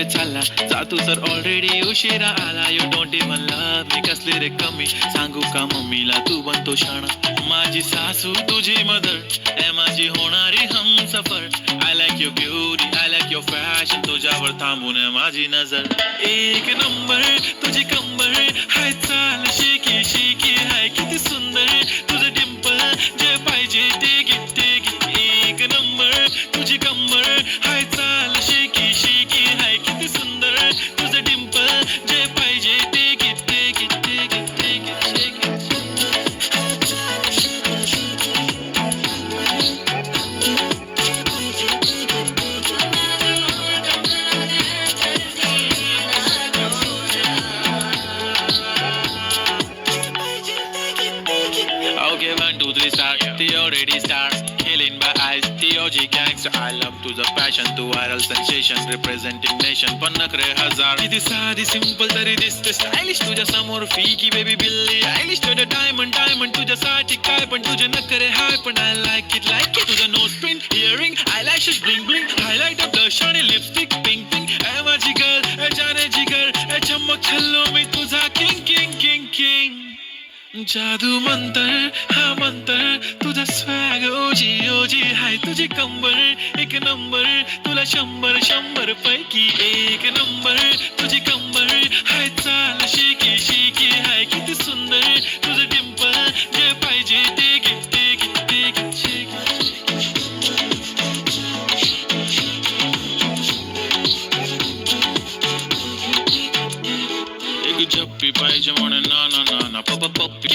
कुठे चालला जा तू तर ऑलरेडी उशिरा आला. यू डोंट इवन लव्ह मी कसले रे कमी सांगू का मम्मीला तू बनतो शाणा. माझी सासू तुझी मदर ए माझी होणारी Humsafar. I like your beauty I like your fashion तुझ्यावर थांबून आहे माझी नजर. एक नंबर तुझी कंबर हाय चाल शेकी शेकी हाय किती सुंदर तुझं डिंपल जे पाहिजे ते गिफ्ट ते गिफ्ट. एक नंबर तुझी कंबर हाय चाल शेकी शेकी हाय किती सुंदर तुझं डिंपल जे पाहिजे ते गिफ्ट ते गिफ्ट ते गिफ्ट ते गिफ्ट शेकी. Okay, 1, 2, 3, start. They already start. Killing by eyes. TOG gangster. I love to the passion. To viral sensation. Representing nation. पण नखरे हजार. किती साधी simple तरी दिसते stylish. तुझ्या समोर फिकी baby बिल्ली आयलिश. तुझं diamond diamond तुझ्यासाठी काय पण तुझे नखरे हाय पण I like it like it. तुझं nose pin earring eyelashes bling bling highlight of blush आणि lipstick pink pink. ए माझी girl ए जाने जिगर ए चमक छल्लो मी तुझा king king king king. जादू मंतर हा मंतर तुझा स्वॅग ओजी ओजी हाय तुझी कंबर एक नंबर तुला 100 पैकी एक नंबर तुझी कंबर हाय चाल शेकी शेकी हाय किती सुंदर तुझं डिंपल जे पाहिजे ते गिफ्ट ते गिफ्ट ते गिफ्ट शेकी. एक जप्पी पाहिजे म्हणून ना ना ना ना पप्पी